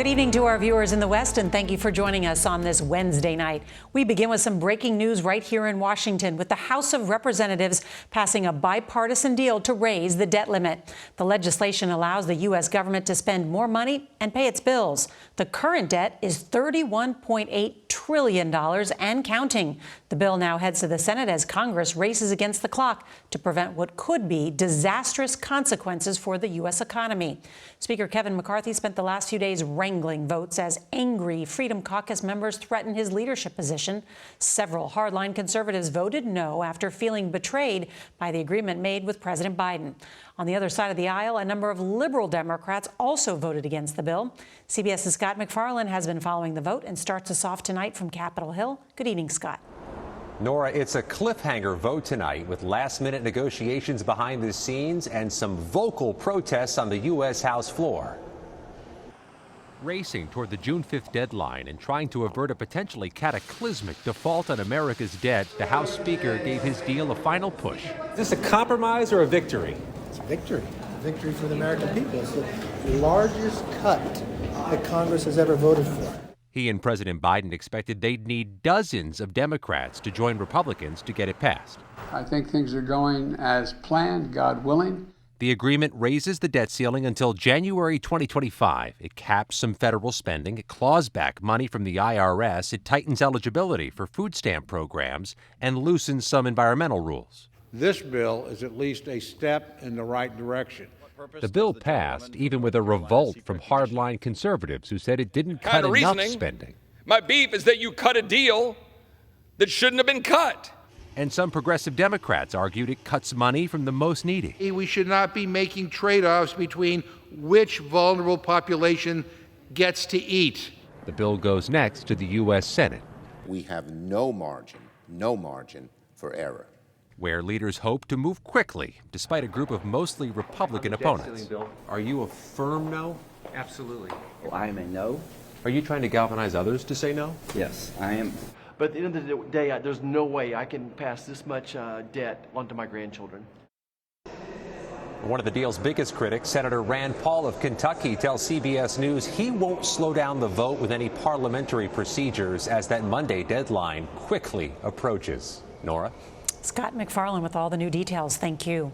Good evening to our viewers in the West, and thank you for joining us on this Wednesday night. We begin with some breaking news right here in Washington, with the House of Representatives passing a bipartisan deal to raise the debt limit. The legislation allows the U.S. government to spend more money and pay its bills. The current debt is $31.8 trillion and counting. The bill now heads to the Senate as Congress races against the clock to prevent what could be disastrous consequences for the U.S. economy. Speaker Kevin McCarthy spent the last few days wrangling votes as angry Freedom Caucus members threatened his leadership position. Several hardline conservatives voted no after feeling betrayed by the agreement made with President Biden. On the other side of the aisle, a number of liberal Democrats also voted against the bill. CBS's Scott McFarland has been following the vote and starts us off tonight from Capitol Hill. Good evening, Scott. Nora, it's a cliffhanger vote tonight with last-minute negotiations behind the scenes and some vocal protests on the U.S. House floor. Racing toward the June 5th deadline and trying to avert a potentially cataclysmic default on America's debt, the House Speaker gave his deal a final push. Is this a compromise or a victory? It's a victory. A victory for the American people. It's the largest cut that Congress has ever voted for. He and President Biden expected they'd need dozens of Democrats to join Republicans to get it passed. I think things are going as planned, God willing. The agreement raises the debt ceiling until January 2025. It caps some federal spending. It claws back money from the IRS. It tightens eligibility for food stamp programs and loosens some environmental rules. This bill is at least a step in the right direction. The bill passed even with a revolt from hardline conservatives who said it didn't cut enough spending. My beef is that you cut a deal that shouldn't have been cut. And some progressive Democrats argued it cuts money from the most needy. We should not be making trade-offs between which vulnerable population gets to eat. The bill goes next to the U.S. Senate. We have no margin for error, where leaders hope to move quickly, despite a group of mostly Republican opponents. Are you a firm no? Absolutely. Well, I am a no. Are you trying to galvanize others to say no? Yes, I am. But at the end of the day, there's no way I can pass this much debt onto my grandchildren. One of the deal's biggest critics, Senator Rand Paul of Kentucky, tells CBS News he won't slow down the vote with any parliamentary procedures as that Monday deadline quickly approaches. Nora? Scott McFarland with all the new details. Thank you.